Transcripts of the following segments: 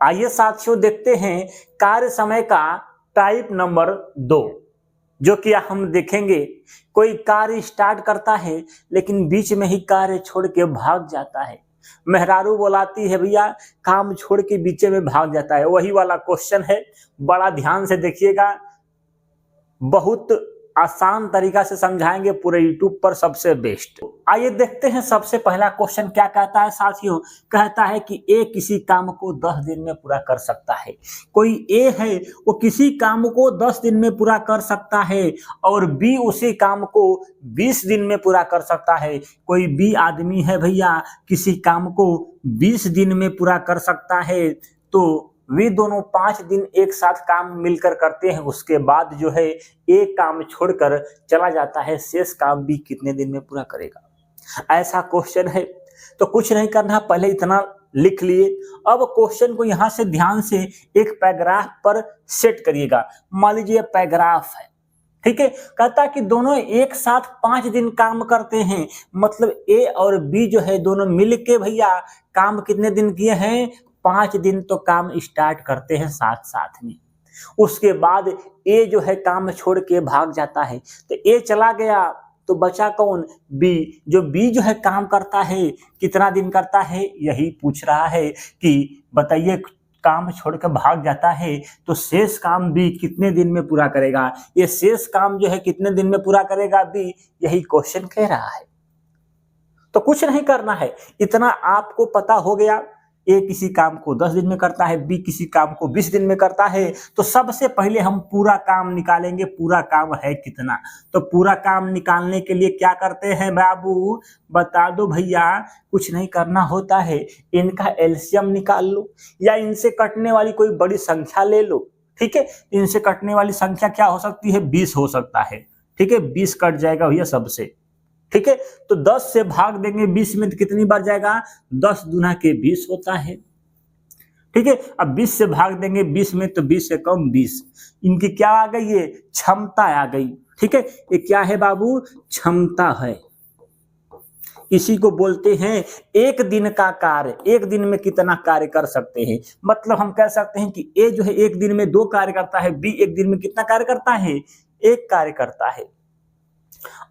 आइए साथियों देखते हैं कार्य समय का टाइप नंबर 2, जो कि हम देखेंगे कोई कार्य स्टार्ट करता है लेकिन बीच में ही कार्य छोड़ के भाग जाता है। मेहरारू बुलाती है भैया, काम छोड़ के बीच में भाग जाता है। वही वाला क्वेश्चन है, बड़ा ध्यान से देखिएगा, बहुत आसान तरीका से समझाएंगे, पूरे यूट्यूब पर सबसे बेस्ट। आइए देखते हैं सबसे पहला क्वेश्चन क्या कहता है साथियों। कहता है कि ए किसी काम को 10 दिन में पूरा कर सकता है। कोई ए है वो किसी काम को 10 दिन में पूरा कर सकता है और बी उसी काम को 20 दिन में पूरा कर सकता है। कोई बी आदमी है भैया, किसी काम को 20 दिन में पूरा कर सकता है, तो वे दोनों 5 दिन एक साथ काम मिलकर करते हैं। उसके बाद जो है एक काम छोड़कर चला जाता है, शेष काम भी कितने दिन में पूरा करेगा, ऐसा क्वेश्चन है। तो कुछ नहीं करना, पहले इतना लिख लिए। अब क्वेश्चन को यहां से ध्यान से एक पैराग्राफ पर सेट करिएगा। मान लीजिए पैराग्राफ है, ठीक है। कहता है कि दोनों एक साथ 5 दिन काम करते हैं, मतलब ए और बी जो है दोनों मिलके भैया काम कितने दिन किए हैं, 5 दिन तो काम स्टार्ट करते हैं साथ साथ में। उसके बाद ए जो है काम छोड़ के भाग जाता है, तो ए चला गया तो बचा कौन, बी। जो बी जो है काम करता है, कितना दिन करता है, यही पूछ रहा है कि बताइए, काम छोड़ के भाग जाता है तो शेष काम बी कितने दिन में पूरा करेगा। ये शेष काम जो है कितने दिन में पूरा करेगा बी, यही क्वेश्चन कह रहा है। तो कुछ नहीं करना है, इतना आपको पता हो गया। ए किसी काम को 10 दिन में करता है, बी किसी काम को 20 दिन में करता है। तो सबसे पहले हम पूरा काम निकालेंगे, पूरा काम है कितना। तो पूरा काम निकालने के लिए क्या करते हैं बाबू, बता दो भैया। कुछ नहीं करना होता है, इनका एलसीएम निकाल लो या इनसे कटने वाली कोई बड़ी संख्या ले लो, ठीक है। इनसे कटने वाली संख्या क्या हो सकती है, 20 हो सकता है, ठीक है। 20 कट जाएगा भैया सबसे, ठीक है। तो 10 से भाग देंगे 20 में तो कितनी बार जाएगा, 10 दूना के 20 होता है, ठीक है। अब 20 से भाग देंगे 20 में तो 20 से कम 20। इनकी क्या आ गई, ये क्षमता आ गई, ठीक है। ये क्या है बाबू, क्षमता है। इसी को बोलते हैं एक दिन का कार्य, एक दिन में कितना कार्य कर सकते हैं। मतलब हम कह सकते हैं कि ए जो है एक दिन में 2 कार्य करता है, बी एक दिन में कितना कार्य करता है, 1 कार्य करता है।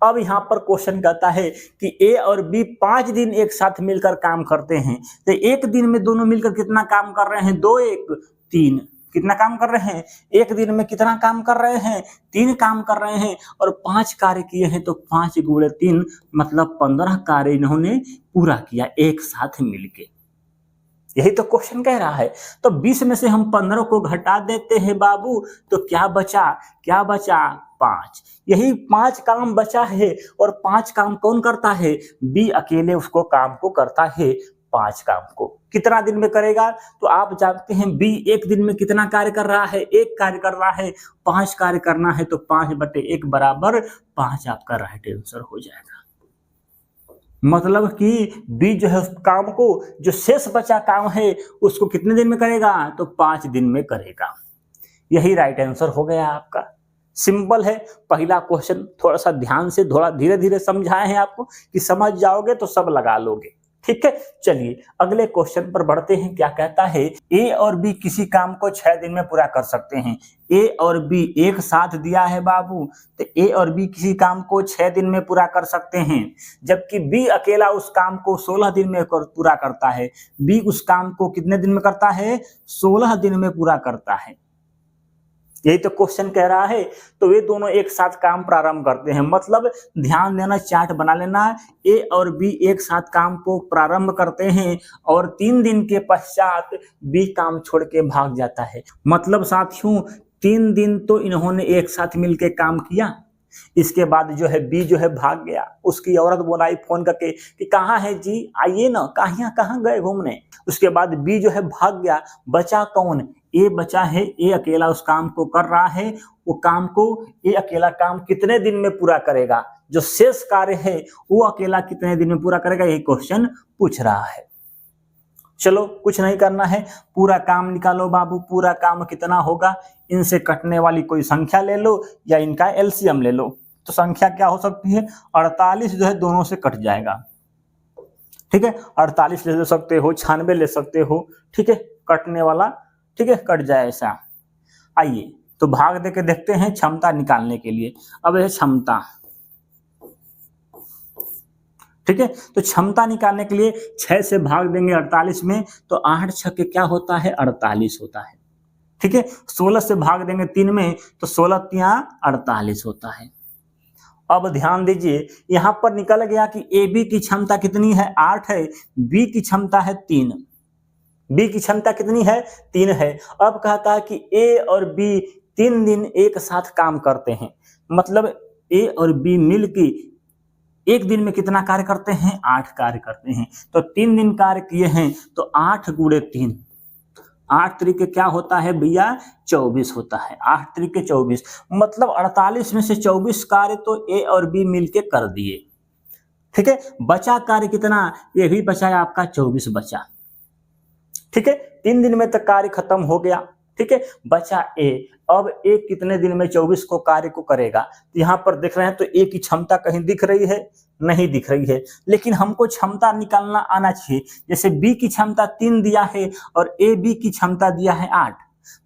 अब यहां पर क्वेश्चन कहता है कि ए और बी 5 दिन एक साथ मिलकर काम करते हैं, तो एक दिन में दोनों मिलकर कितना काम कर रहे हैं, 2 1 3, कितना काम कर रहे हैं, एक दिन में कितना काम कर रहे हैं, 3 काम कर रहे हैं। और 5 कार्य किए हैं तो 5 गुणे 3 मतलब 15 कार्य इन्होंने पूरा किया एक साथ मिलके। यही तो क्वेश्चन कह रहा है। तो 20 में से हम 15 को घटा देते हैं बाबू, तो क्या बचा, क्या बचा, 5। यही 5 काम बचा है। और 5 काम कौन करता है, बी अकेले उसको काम को करता है। 5 काम को कितना दिन में करेगा, तो आप जानते हैं बी एक दिन में कितना कार्य कर रहा है, 1 कार्य कर रहा है। 5 कार्य करना है तो 5/1 बराबर 5 आपका राइट आंसर हो जाएगा। मतलब कि बी जो है काम को, जो शेष बचा काम है उसको कितने दिन में करेगा, तो 5 दिन में करेगा। यही राइट आंसर हो गया आपका। सिंपल है पहला क्वेश्चन, थोड़ा सा ध्यान से, थोड़ा धीरे धीरे समझाए हैं आपको कि समझ जाओगे तो सब लगा लोगे, ठीक है। चलिए अगले क्वेश्चन पर बढ़ते हैं। क्या कहता है, ए और बी किसी काम को 6 दिन में पूरा कर सकते हैं। ए और बी एक साथ दिया है बाबू, तो ए और बी किसी काम को 6 दिन में पूरा कर सकते हैं, जबकि बी अकेला उस काम को 16 दिन में पूरा करता है। बी उस काम को कितने दिन में करता है, 16 दिन में पूरा करता है। यही तो क्वेश्चन कह रहा है। तो वे दोनों एक साथ काम प्रारंभ करते हैं, मतलब ध्यान देना, चार्ट बना लेना। ए और बी एक साथ काम को प्रारंभ करते हैं और 3 दिन के पश्चात बी काम छोड़ के भाग जाता है। मतलब साथियों 3 दिन तो इन्होंने एक साथ मिलके काम किया, इसके बाद जो है बी जो है भाग गया। उसकी औरत बोलाई फोन करके कि कहाँ है जी, आइए ना, कहाँ गए घूमने। उसके बाद बी जो है भाग गया, बचा कौन, ए बचा है। ए अकेला उस काम को कर रहा है, वो काम को ए अकेला काम कितने दिन में पूरा करेगा, जो शेष कार्य है वो अकेला कितने दिन में पूरा करेगा, यही क्वेश्चन पूछ रहा है। चलो कुछ नहीं करना है, पूरा काम निकालो बाबू। पूरा काम कितना होगा, इनसे कटने वाली कोई संख्या ले लो या इनका एलसीएम ले लो। तो संख्या क्या हो सकती है, 48 जो है दोनों से कट जाएगा, ठीक है। 48 ले सकते हो, 96 ले सकते हो, ठीक है। कटने वाला, ठीक है, कट जाए ऐसा। आइए तो भाग दे के देखते हैं क्षमता निकालने के लिए। अब है क्षमता, ठीक है, तो क्षमता निकालने के लिए 6 से भाग देंगे 48 में, तो 8 छक्के क्या होता है 48 होता है, ठीक है। 16 से भाग देंगे 3 में, तो 16 तिया 48 होता है। अब ध्यान दीजिए यहां पर निकल गया कि ए बी की क्षमता कितनी है 8 है, बी की क्षमता है 3, बी की क्षमता कितनी है 3 है। अब कहता है कि ए और बी 3 दिन एक साथ काम करते हैं, मतलब ए और बी मिलके एक दिन में कितना कार्य करते हैं 8 कार्य करते हैं। तो 3 दिन कार्य किए हैं, तो 8 गुणे 3, 8 तरीके क्या होता है भैया 24 होता है, 8 तरीके 24, मतलब 48 में से 24 कार्य तो ए और बी मिलके कर दिए, ठीक है। बचा कार्य कितना, ये भी बचा है आपका 24 बचा, ठीक है। 3 दिन में तक कार्य खत्म हो गया, ठीक है, बचा ए। अब ए कितने दिन में 24 को कार्य को करेगा, तो यहाँ पर देख रहे हैं तो ए की क्षमता कहीं दिख रही है, नहीं दिख रही है, लेकिन हमको क्षमता निकालना आना चाहिए। जैसे बी की क्षमता 3 दिया है और ए बी की क्षमता दिया है 8,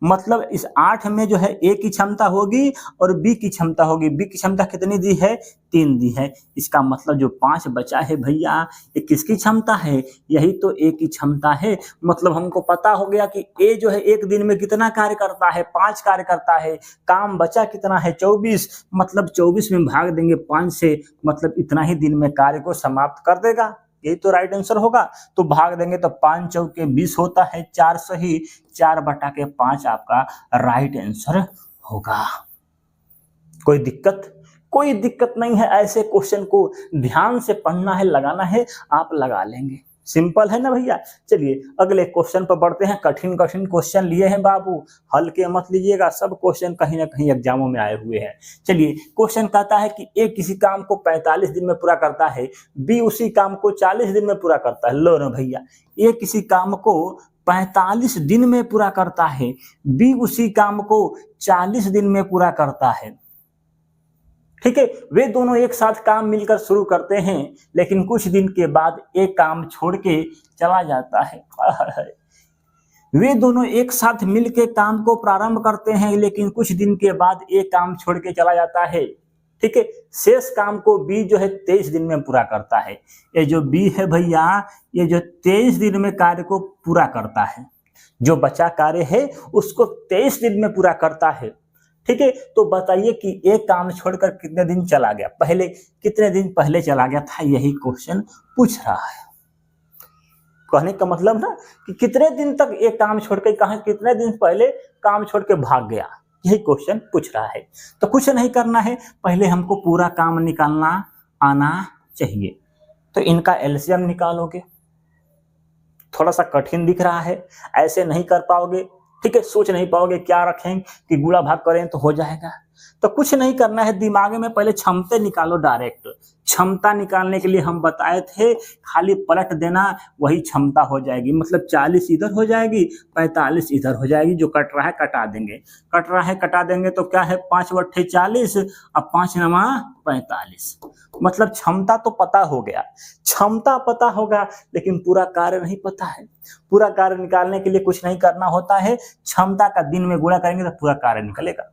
मतलब इस 8 में जो है ए की क्षमता होगी और बी की क्षमता होगी। बी की क्षमता कितनी दी है 3 दी है, इसका मतलब जो 5 बचा है भैया ये किसकी क्षमता है, यही तो ए की क्षमता है। मतलब हमको पता हो गया कि ए जो है एक दिन में कितना कार्य करता है 5 कार्य करता है, काम बचा कितना है 24, मतलब 24 में भाग देंगे 5 से, मतलब इतना ही दिन में कार्य को समाप्त कर देगा, यही तो राइट आंसर होगा। तो भाग देंगे तो 5 चौके 20 होता है, 4 सही, 4/5 आपका राइट आंसर होगा। कोई दिक्कत, कोई दिक्कत नहीं है, ऐसे क्वेश्चन को ध्यान से पढ़ना है, लगाना है, आप लगा लेंगे, सिंपल है ना भैया। चलिए अगले क्वेश्चन पर बढ़ते हैं। कठिन कठिन क्वेश्चन लिए हैं बाबू, हल्के मत लीजिएगा, सब क्वेश्चन कहीं ना कहीं एग्जामों में आए हुए हैं। चलिए क्वेश्चन कहता है कि ए किसी काम को 45 दिन में पूरा करता है, बी उसी काम को 40 दिन में पूरा करता है। लो ना भैया, ए किसी काम को 45 दिन में पूरा करता है, बी उसी काम को 40 दिन में पूरा करता है, ठीक है। वे दोनों एक साथ काम मिलकर शुरू करते हैं, लेकिन कुछ दिन के बाद एक काम छोड़ के चला जाता है। वे दोनों एक साथ मिलकर काम को प्रारंभ करते हैं, लेकिन कुछ दिन के बाद एक काम छोड़ के चला जाता है, ठीक है। शेष काम को बी जो है 23 दिन में पूरा करता है। ये जो बी है भैया, ये जो 23 दिन में कार्य को पूरा करता है, जो बचा कार्य है उसको 23 दिन में पूरा करता है, ठीक है। तो बताइए कि एक काम छोड़कर कितने दिन चला गया, पहले कितने दिन पहले चला गया था, यही क्वेश्चन पूछ रहा है। कहने का मतलब ना कि कितने दिन तक एक काम छोड़कर, कहां कितने दिन पहले काम छोड़ के भाग गया, यही क्वेश्चन पूछ रहा है। तो कुछ नहीं करना है, पहले हमको पूरा काम निकालना आना चाहिए। तो इनका एलसीएम निकालोगे, थोड़ा सा कठिन दिख रहा है, ऐसे नहीं कर पाओगे, ठीक है, सोच नहीं पाओगे क्या रखें कि गुणा भाग करें तो हो जाएगा। तो कुछ नहीं करना है, दिमाग में पहले क्षमता निकालो डायरेक्ट। क्षमता निकालने के लिए हम बताए थे खाली पलट देना, वही क्षमता हो जाएगी, मतलब 40 इधर हो जाएगी 45 इधर हो जाएगी, जो कट रहा है कटा देंगे, कट रहा है कटा देंगे, तो क्या है 5/8 40, अब 5 नमा 45, मतलब क्षमता तो पता हो गया, क्षमता पता होगा, लेकिन पूरा कार्य नहीं पता है। पूरा कार्य निकालने के लिए कुछ नहीं करना होता है, क्षमता का दिन में गुणा करेंगे तो पूरा कार्य निकलेगा,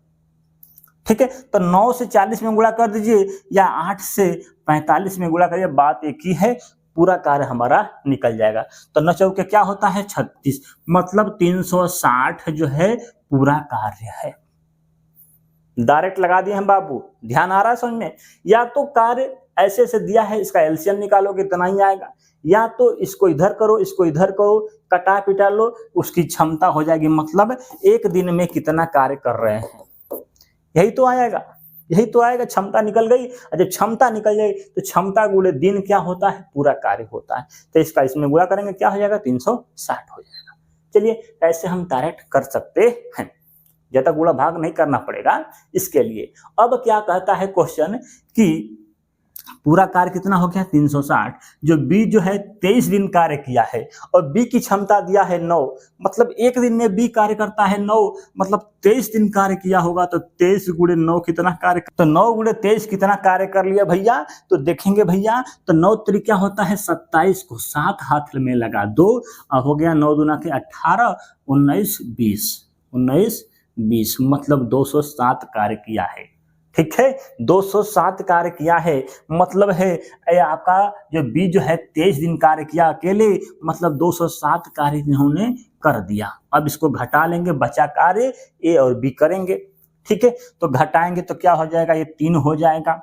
ठीक है। तो 9 से 40 में गुणा कर दीजिए या 8 से 45 में गुणा करिए, बात एक ही है, पूरा कार्य हमारा निकल जाएगा। तो 9 चौके क्या होता है 36, मतलब 360 जो है पूरा कार्य है। डायरेक्ट लगा दिए हम बाबू, ध्यान आ रहा है समझ में। या तो कार्य ऐसे से दिया है, इसका एलसीएम निकालोगे इतना ही आएगा, या तो इसको इधर करो इसको इधर करो, कटा पिटा लो, उसकी क्षमता हो जाएगी, मतलब एक दिन में कितना कार्य कर रहे हैं, यही तो आएगा, यही तो आएगा। क्षमता निकल गई, जब क्षमता निकल जाएगी तो क्षमता गुणे दिन क्या होता है, पूरा कार्य होता है। तो इसका इसमें गुणा करेंगे क्या हो जाएगा 360 हो जाएगा। चलिए ऐसे हम डायरेक्ट कर सकते हैं, ज्यादा गुणा भाग नहीं करना पड़ेगा इसके लिए। अब क्या कहता है क्वेश्चन कि पूरा कार्य कितना हो गया 360। जो बी जो है 23 दिन कार्य किया है और बी की क्षमता दिया है 9, मतलब एक दिन में बी कार्य करता है 9, मतलब 23 दिन कार्य किया होगा तो 23 गुणे 9 कितना कार्य, तो 9 गुणे 23 कितना कार्य कर लिया भैया, तो देखेंगे भैया तो 9 त्रिक होता है 27 को 7 हाथ में लगा 2 और हो गया 9 दूना के 18, 19 20 मतलब 207 कार्य किया है। ठीक है, 207 कार्य किया है, मतलब है आपका जो बी जो है 23 दिन कार्य किया अकेले, मतलब 207 कार्य इन्होंने कर दिया। अब इसको घटा लेंगे, बचा कार्य ए और बी करेंगे। ठीक है, तो घटाएंगे तो क्या हो जाएगा, ये 3 हो जाएगा,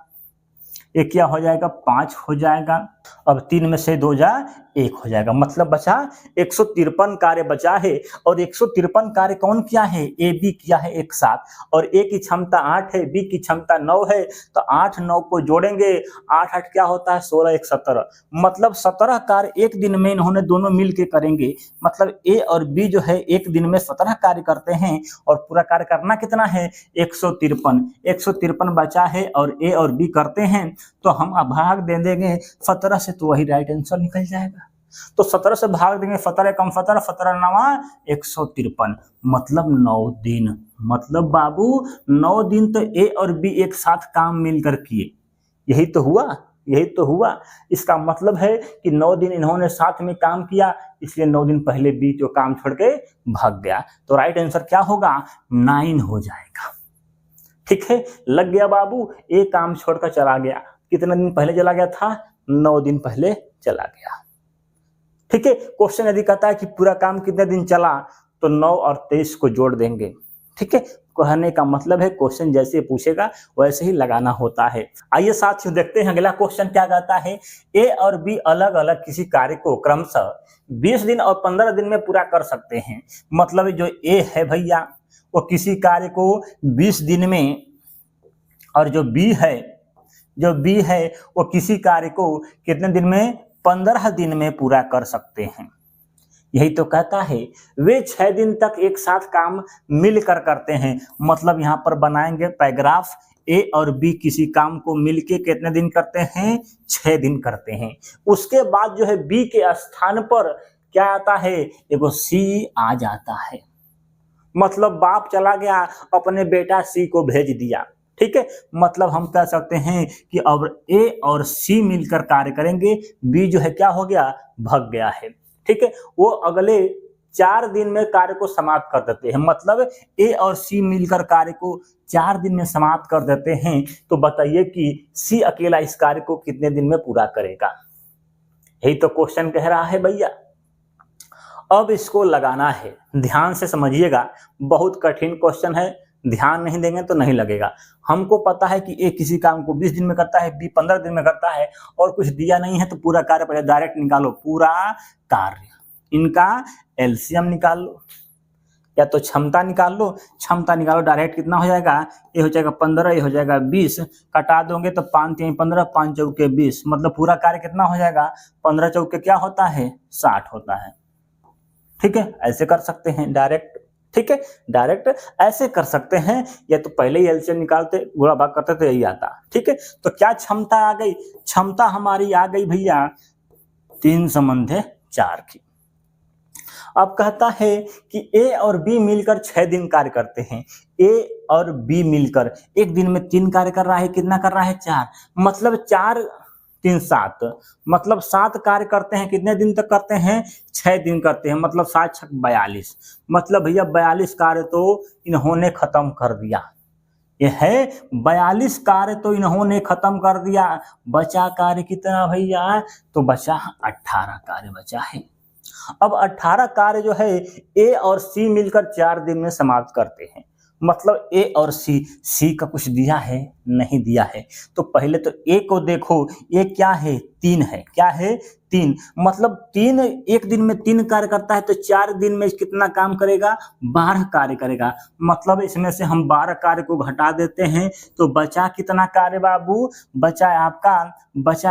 ये क्या हो जाएगा 5 हो जाएगा, अब 3 में से 2 जा 1 हो जाएगा, मतलब बचा 153 कार्य बचा है। और 153 कार्य कौन किया है, ए बी किया है एक साथ, और ए की क्षमता 8 है, बी की क्षमता 9 है, तो 8 9 को जोड़ेंगे, 8 8 क्या होता है 16 1 17, मतलब 17 कार्य एक दिन में इन्होंने दोनों मिल के करेंगे। मतलब ए और बी जो है एक दिन में 17 कार्य करते हैं और पूरा कार्य करना कितना है 153 बचा है और ए और बी करते हैं, तो हम भाग दे देंगे 17 से, तो वही राइट आंसर निकल जाएगा। तो 17 से भाग देंगे, 17 कम 17, 17 9 153, मतलब 9 दिन, मतलब बाबू 9 दिन तो ए और बी एक साथ काम मिलकर किए, यही तो हुआ। इसका मतलब है कि 9 दिन इन्होंने साथ में काम किया, इसलिए 9 दिन पहले बी जो काम छोड़ के भाग गया, तो राइट आंसर क्या होगा 9 हो जाएगा। ठीक है, लग गया बाबू, ए काम छोड़कर चला गया, कितने दिन पहले चला गया था 9 दिन पहले चला गया। ठीक है, क्वेश्चन यदि कहता है कि पूरा काम कितने दिन चला, तो 9 और 23 को जोड़ देंगे। ठीक है, कहने का मतलब है क्वेश्चन जैसे पूछेगा वैसे ही लगाना होता है। आइए साथियों देखते हैं अगला क्वेश्चन क्या कहता है, ए और बी अलग अलग किसी कार्य को क्रमशः 20 दिन और 15 दिन में पूरा कर सकते हैं। मतलब जो ए है भैया वो किसी कार्य को 20 दिन में, और जो बी है वो किसी कार्य को कितने दिन में 15 दिन में पूरा कर सकते हैं। यही तो कहता है वे 6 दिन तक एक साथ काम मिलकर करते हैं। मतलब यहाँ पर बनाएंगे पैराग्राफ, ए और बी किसी काम को मिलके कितने दिन करते हैं 6 दिन करते हैं। उसके बाद जो है बी के स्थान पर क्या आता है, एगो सी आ जाता है, मतलब बाप चला गया अपने बेटा सी को भेज दिया। ठीक है, मतलब हम कह सकते हैं कि अब ए और सी मिलकर कार्य करेंगे, बी जो है क्या हो गया भाग गया है। ठीक है, वो अगले 4 दिन में कार्य को समाप्त कर देते हैं, मतलब ए और सी मिलकर कार्य को 4 दिन में समाप्त कर देते हैं। तो बताइए कि सी अकेला इस कार्य को कितने दिन में पूरा करेगा, यही तो क्वेश्चन कह रहा है भैया। अब इसको लगाना है, ध्यान से समझिएगा, बहुत कठिन क्वेश्चन है, ध्यान नहीं देंगे तो नहीं लगेगा। हमको पता है कि ए किसी काम को 20 दिन में करता है, बी 15 दिन में करता है, और कुछ दिया नहीं है तो पूरा कार्य पहले डायरेक्ट निकालो, पूरा कार्य इनका एलसीएम निकाल लो या तो क्षमता निकाल लो, क्षमता निकालो डायरेक्ट कितना हो जाएगा, ये हो जाएगा 15, ये हो जाएगा 20, कटा दोगे तो 5 3 15, 5 चौके 20, मतलब पूरा कार्य कितना हो जाएगा 15 चौके क्या होता है 60 होता है। ठीक है, ऐसे कर सकते हैं डायरेक्ट। ठीक है, डायरेक्ट ऐसे कर सकते हैं, या तो पहले ही एलसीएम निकालते गुणा भाग करते तो यही आता। ठीक है, तो क्या क्षमता आ गई, क्षमता हमारी आ गई भैया 3 = 4 की। अब कहता है कि ए और बी मिलकर 6 दिन कार्य करते हैं। ए और बी मिलकर एक दिन में 3 कार्य कर रहा है, कितना कर रहा है 4, मतलब 4 3 7, मतलब 7 कार्य करते हैं, कितने दिन तक करते हैं 6 दिन करते हैं, मतलब 7 6 42, मतलब भैया 42 कार्य तो इन्होंने खत्म कर दिया। ये है 42 कार्य तो इन्होंने खत्म कर दिया। बचा कार्य कितना भैया, तो बचा 18 कार्य बचा है। अब 18 कार्य जो है ए और सी मिलकर 4 दिन में समाप्त करते हैं। मतलब ए और सी का कुछ दिया है नहीं दिया है, तो पहले तो ए को देखो, ये क्या है 3 है, क्या है 3, मतलब 3 एक दिन में 3 कार्य करता है, तो 4 दिन में कितना काम करेगा 12 कार्य करेगा। मतलब इसमें से हम 12 कार्य को घटा देते हैं, तो बचा कितना कार्य बाबू, बचा है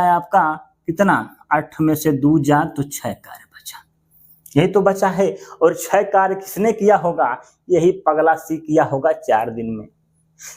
आपका कितना 8 में से 2 जा तो 6 कार्य बचा, यही तो बचा है। और 6 कार्य किसने किया होगा, यही पगला सी किया होगा 4 दिन में।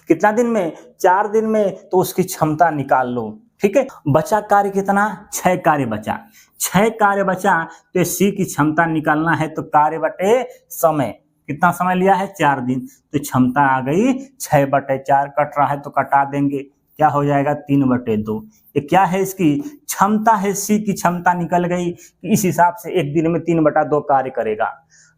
कितना दिन में 4 दिन में, तो उसकी क्षमता निकाल लो, ठीक है, बचा कार्य कितना, 6 कार्य बचा, 6 कार्य बचा तो सी की क्षमता निकालना है तो कार्य बटे समय, कितना समय लिया है 4 दिन, तो क्षमता आ गई 6/4, कट रहा है तो कटा देंगे, क्या हो जाएगा 3/2। ये क्या है, इसकी क्षमता है, सी की क्षमता निकल गई, इस हिसाब से एक दिन में 3/2 कार्य करेगा।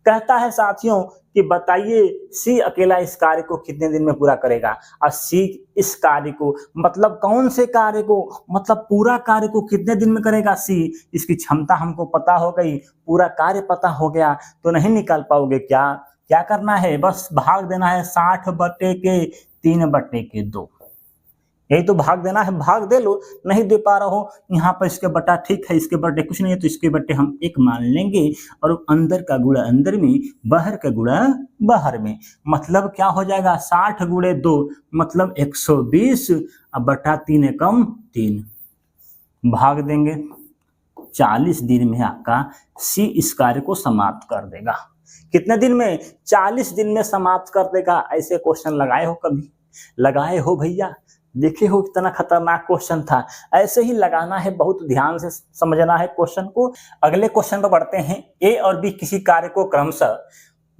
कहता है साथियों कि बताइए सी अकेला इस कार्य को कितने दिन में पूरा करेगा, और सी इस कार्य को मतलब कौन से कार्य को, मतलब पूरा कार्य को कितने दिन में करेगा सी, इसकी क्षमता हमको पता हो गई, पूरा कार्य पता हो गया तो नहीं निकाल पाओगे क्या, क्या करना है, बस भाग देना है 60/3/2, यही तो भाग देना है, भाग दे लो, नहीं दे पा रहा हो यहाँ पर इसके बटा, ठीक है इसके बटे कुछ नहीं है तो इसके बटे हम 1 मान लेंगे, और अंदर का गुणा अंदर में, बाहर का गुणा बाहर में, मतलब क्या हो जाएगा 60×2 मतलब 120, अब बटा 3 एकम 3, भाग देंगे, 40 दिन में आपका सी इस कार्य को समाप्त कर देगा। कितने दिन में, 40 दिन में समाप्त कर देगा। ऐसे क्वेश्चन लगाए हो कभी, लगाए हो भैया, देखे हो कितना खतरनाक क्वेश्चन था, ऐसे ही लगाना है, बहुत ध्यान से समझना है क्वेश्चन को। अगले क्वेश्चन पर बढ़ते हैं, ए और बी किसी कार्य को क्रमशः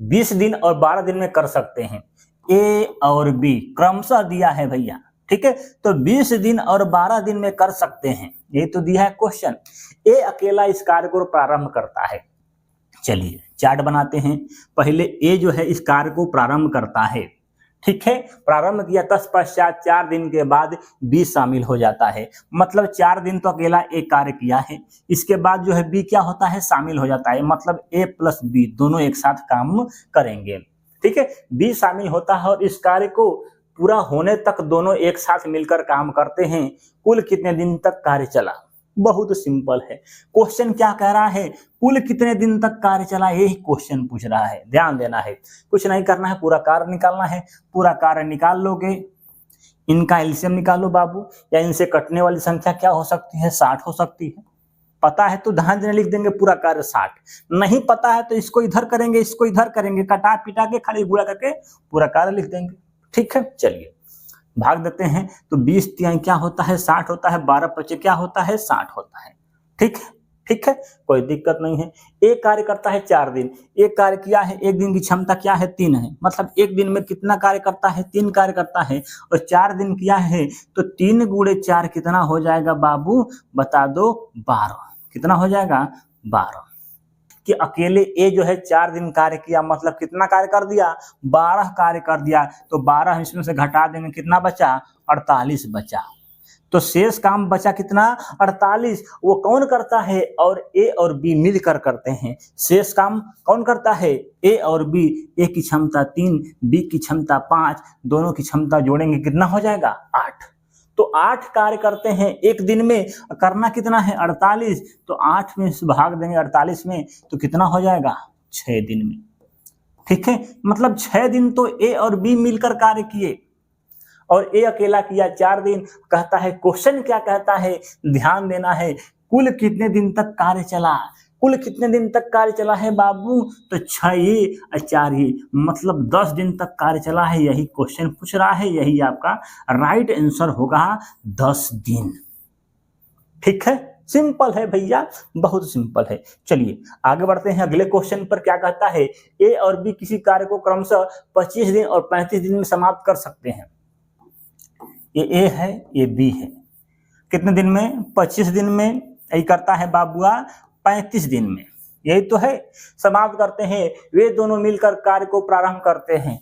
20 दिन और 12 दिन में कर सकते हैं, ए और बी क्रमशः दिया है भैया, ठीक है, तो 20 दिन और 12 दिन में कर सकते हैं, ये तो दिया है क्वेश्चन। ए अकेला इस कार्य को प्रारंभ करता है, चलिए चार्ट बनाते हैं, पहले ए जो है इस कार्य को प्रारंभ करता है, ठीक है, प्रारंभ किया, तत्पश्चात 4 दिन के बाद बी शामिल हो जाता है, मतलब 4 दिन तो अकेला ए कार्य किया है, इसके बाद जो है बी क्या होता है, शामिल हो जाता है, मतलब ए प्लस बी दोनों एक साथ काम करेंगे, ठीक है, बी शामिल होता है और इस कार्य को पूरा होने तक दोनों एक साथ मिलकर काम करते हैं। कुल कितने दिन तक कार्य चला, बहुत सिंपल है, क्वेश्चन क्या कह रहा है, कुल कितने दिन तक कार्य चला, यही क्वेश्चन पूछ रहा है, ध्यान देना है, कुछ नहीं करना है, पूरा कार्य निकालना है, पूरा कार्य निकाल लोगे, इनका एलसीएम निकालो बाबू, या इनसे कटने वाली संख्या क्या हो सकती है, 60 हो सकती है, पता है तो ध्यान देने लिख देंगे पूरा कार्य 60, नहीं पता है तो इसको इधर करेंगे, इसको इधर करेंगे, कटा पिटा के खाली गुणा करके पूरा कार्य लिख देंगे, ठीक है, चलिए भाग देते हैं, तो 20 क्या होता है 60 होता है, 12 क्या होता है 60 होता है, ठीक है, ठीक है, कोई दिक्कत नहीं है। एक कार्य करता है 4 दिन, एक कार्य किया है, एक दिन की क्षमता क्या है 3 है, मतलब एक दिन में कितना कार्य करता है 3 कार्य करता है, और 4 दिन किया है तो 3 × 4 कितना हो जाएगा बाबू, बता दो, 12, कितना हो जाएगा 12, कि अकेले ए जो है 4 दिन कार्य किया, मतलब कितना कार्य कर दिया, 12 कार्य कर दिया, तो 12 इसमें से घटा देंगे, कितना बचा, 48 बचा, तो शेष काम बचा कितना, 48, वो कौन करता है, और ए और बी मिलकर करते हैं, शेष काम कौन करता है, ए और बी, ए की क्षमता 3, बी की क्षमता 5, दोनों की क्षमता जोड़ेंगे कितना हो जाएगा 8, तो 8 कार्य करते हैं एक दिन में, करना कितना है 48, तो 8 में भाग देंगे 48 में, तो कितना हो जाएगा 6 दिन में, ठीक है, मतलब 6 दिन तो ए और बी मिलकर कार्य किए, और ए अकेला किया 4 दिन। कहता है क्वेश्चन क्या कहता है, ध्यान देना है, कुल कितने दिन तक कार्य चला, कुल कितने दिन तक कार्य चला है बाबू, तो 6 और 4, मतलब 10 दिन तक कार्य चला है, यही क्वेश्चन पूछ रहा है, यही आपका राइट आंसर होगा 10 दिन, ठीक है, सिंपल है भैया, बहुत सिंपल है। चलिए आगे बढ़ते हैं, अगले क्वेश्चन पर क्या कहता है, ए और बी किसी कार्य को क्रमशः 25 दिन और 35 दिन में समाप्त कर सकते हैं, ये ए है, ये बी है, कितने दिन में, 25 दिन में, यही करता है बाबुआ 35 दिन में, यही तो है, समाप्त करते हैं, वे दोनों मिलकर कार्य को प्रारंभ करते हैं,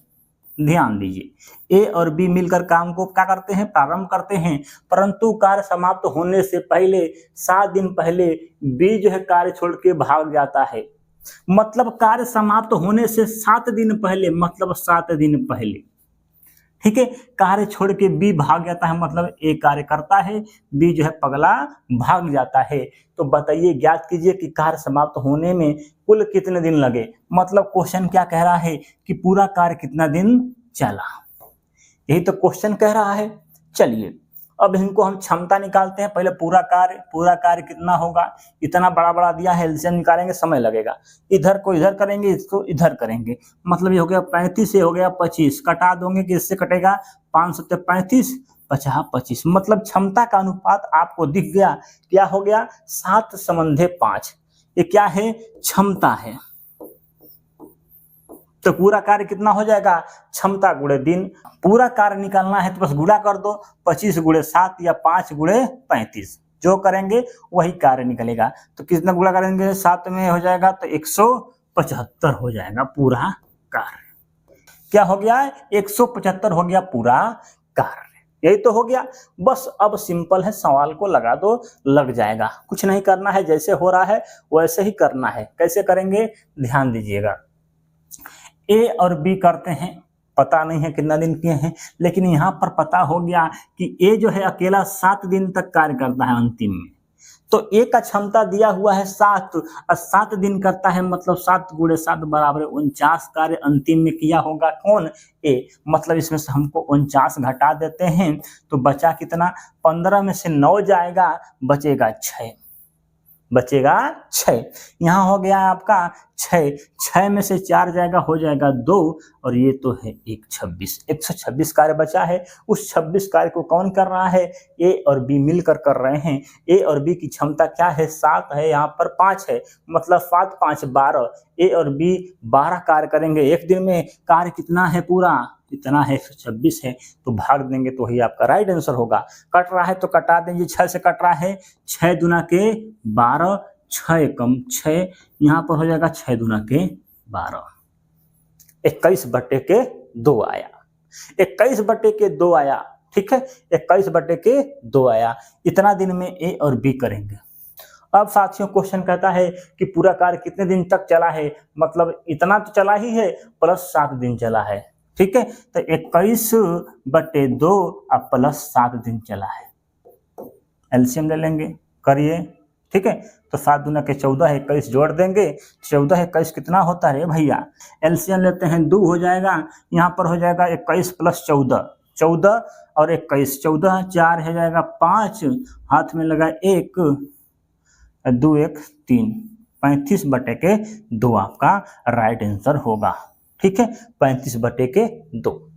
ध्यान दीजिए, ए और बी मिलकर काम को क्या करते हैं, प्रारंभ करते हैं, परंतु कार्य समाप्त होने से पहले 7 दिन पहले बी जो है कार्य छोड़ के भाग जाता है, मतलब कार्य समाप्त होने से 7 दिन पहले, मतलब 7 दिन पहले, ठीक है, कार्य छोड़ के बी भाग जाता है, मतलब ए कार्य करता है, बी जो है पगला भाग जाता है, तो बताइए ज्ञात कीजिए कि कार्य समाप्त होने में कुल कितने दिन लगे, मतलब क्वेश्चन क्या कह रहा है कि पूरा कार्य कितना दिन चला, यही तो क्वेश्चन कह रहा है। चलिए अब इनको हम क्षमता निकालते हैं, पहले पूरा कार्य कितना होगा, इतना बड़ा बड़ा दिया है, एलसीएम निकालेंगे, समय लगेगा, इधर को इधर करेंगे, इसको इधर करेंगे, मतलब ये हो गया 35 से हो गया 25, कटा दोगे कि इससे कटेगा 5 × 7 = 35, 50-25, मतलब क्षमता का अनुपात आपको दिख गया, क्या हो गया 7/5। ये क्या है, क्षमता है। तो पूरा कार्य कितना हो जाएगा, क्षमता गुणे दिन। पूरा कार्य निकालना है तो बस गुणा कर दो, 25 × 7 या 5 × 35, जो करेंगे वही कार्य निकलेगा। तो कितना गुणा करेंगे, 7 में हो जाएगा तो 175 हो जाएगा पूरा कार्य। क्या हो गया, 175 हो गया पूरा कार्य। यही तो हो गया। बस अब सिंपल है, सवाल को लगा दो, लग जाएगा। कुछ नहीं करना है, जैसे हो रहा है वैसे ही करना है। कैसे करेंगे, ध्यान दीजिएगा। ए और बी करते हैं, पता नहीं है कितना दिन किए हैं, लेकिन यहाँ पर पता हो गया कि ए जो है अकेला 7 दिन तक कार्य करता है अंतिम में। तो ए का क्षमता दिया हुआ है 7 और 7 दिन करता है, मतलब 7 × 7 = 49 कार्य अंतिम में किया होगा। कौन, ए। मतलब इसमें से हमको 49 घटा देते हैं तो बचा कितना, 15 में से 9 जाएगा, बचेगा 6, बचेगा 6। यहाँ हो गया आपका 6, 6 में से 4 जाएगा, हो जाएगा 2, और ये तो है 126 कार्य बचा है। उस 26 कार्य को कौन कर रहा है, ए और बी मिलकर कर रहे हैं। ए और बी की क्षमता क्या है, 7 है, यहाँ पर 5 है, मतलब 7 × 5 = 12। ए और बी 12 कार्य करेंगे एक दिन में। कार्य कितना है पूरा, इतना है, 126 है, तो भाग देंगे तो ही आपका राइट आंसर होगा। कट रहा है तो कटा देंगे, 6 से कट रहा है, 6 × 12, 6 कम 6, यहाँ पर हो जाएगा 6 × 12, 21/2 आया, 21/2 आया। ठीक है, 21/2 आया। इतना दिन में ए और बी करेंगे। अब साथियों क्वेश्चन कहता है कि पूरा कार्य कितने दिन तक चला है, मतलब इतना तो चला ही है प्लस 7 दिन चला है। ठीक है, तो 21/2 अब प्लस 7 दिन चला है। एलसीएम ले लेंगे, करिए। ठीक है, तो 7 × 14 है, 21 जोड़ देंगे, 14 21 कितना होता है भैया, एलसीएम लेते हैं 2 हो जाएगा। यहाँ पर हो जाएगा 21 + 14, 14 और 21, 14 4 हो जाएगा 5, हाथ में लगा 1, 2 1 3, 35/2 आपका राइट आंसर होगा। ठीक है, 35/2।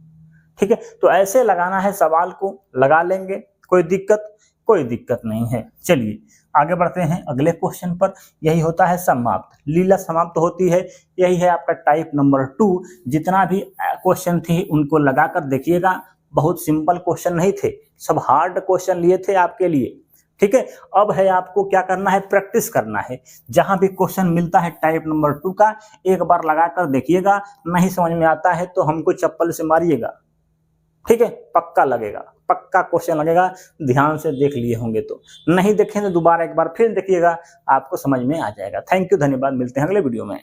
ठीक है, तो ऐसे लगाना है सवाल को, लगा लेंगे, कोई दिक्कत नहीं है। चलिए आगे बढ़ते हैं अगले क्वेश्चन पर। यही होता है समाप्त, लीला समाप्त होती है। यही है आपका टाइप नंबर 2। जितना भी क्वेश्चन थे उनको लगाकर देखिएगा, बहुत सिंपल क्वेश्चन नहीं थे, सब हार्ड क्वेश्चन लिए थे आपके लिए। ठीक है, अब है आपको क्या करना है, प्रैक्टिस करना है। जहां भी क्वेश्चन मिलता है टाइप नंबर 2 का, एक बार लगाकर देखिएगा। नहीं समझ में आता है तो हमको चप्पल से मारिएगा। ठीक है, पक्का लगेगा, पक्का क्वेश्चन लगेगा। ध्यान से देख लिए होंगे तो, नहीं देखें तो दोबारा एक बार फिर देखिएगा, आपको समझ में आ जाएगा। थैंक यू, धन्यवाद, मिलते हैं अगले वीडियो में।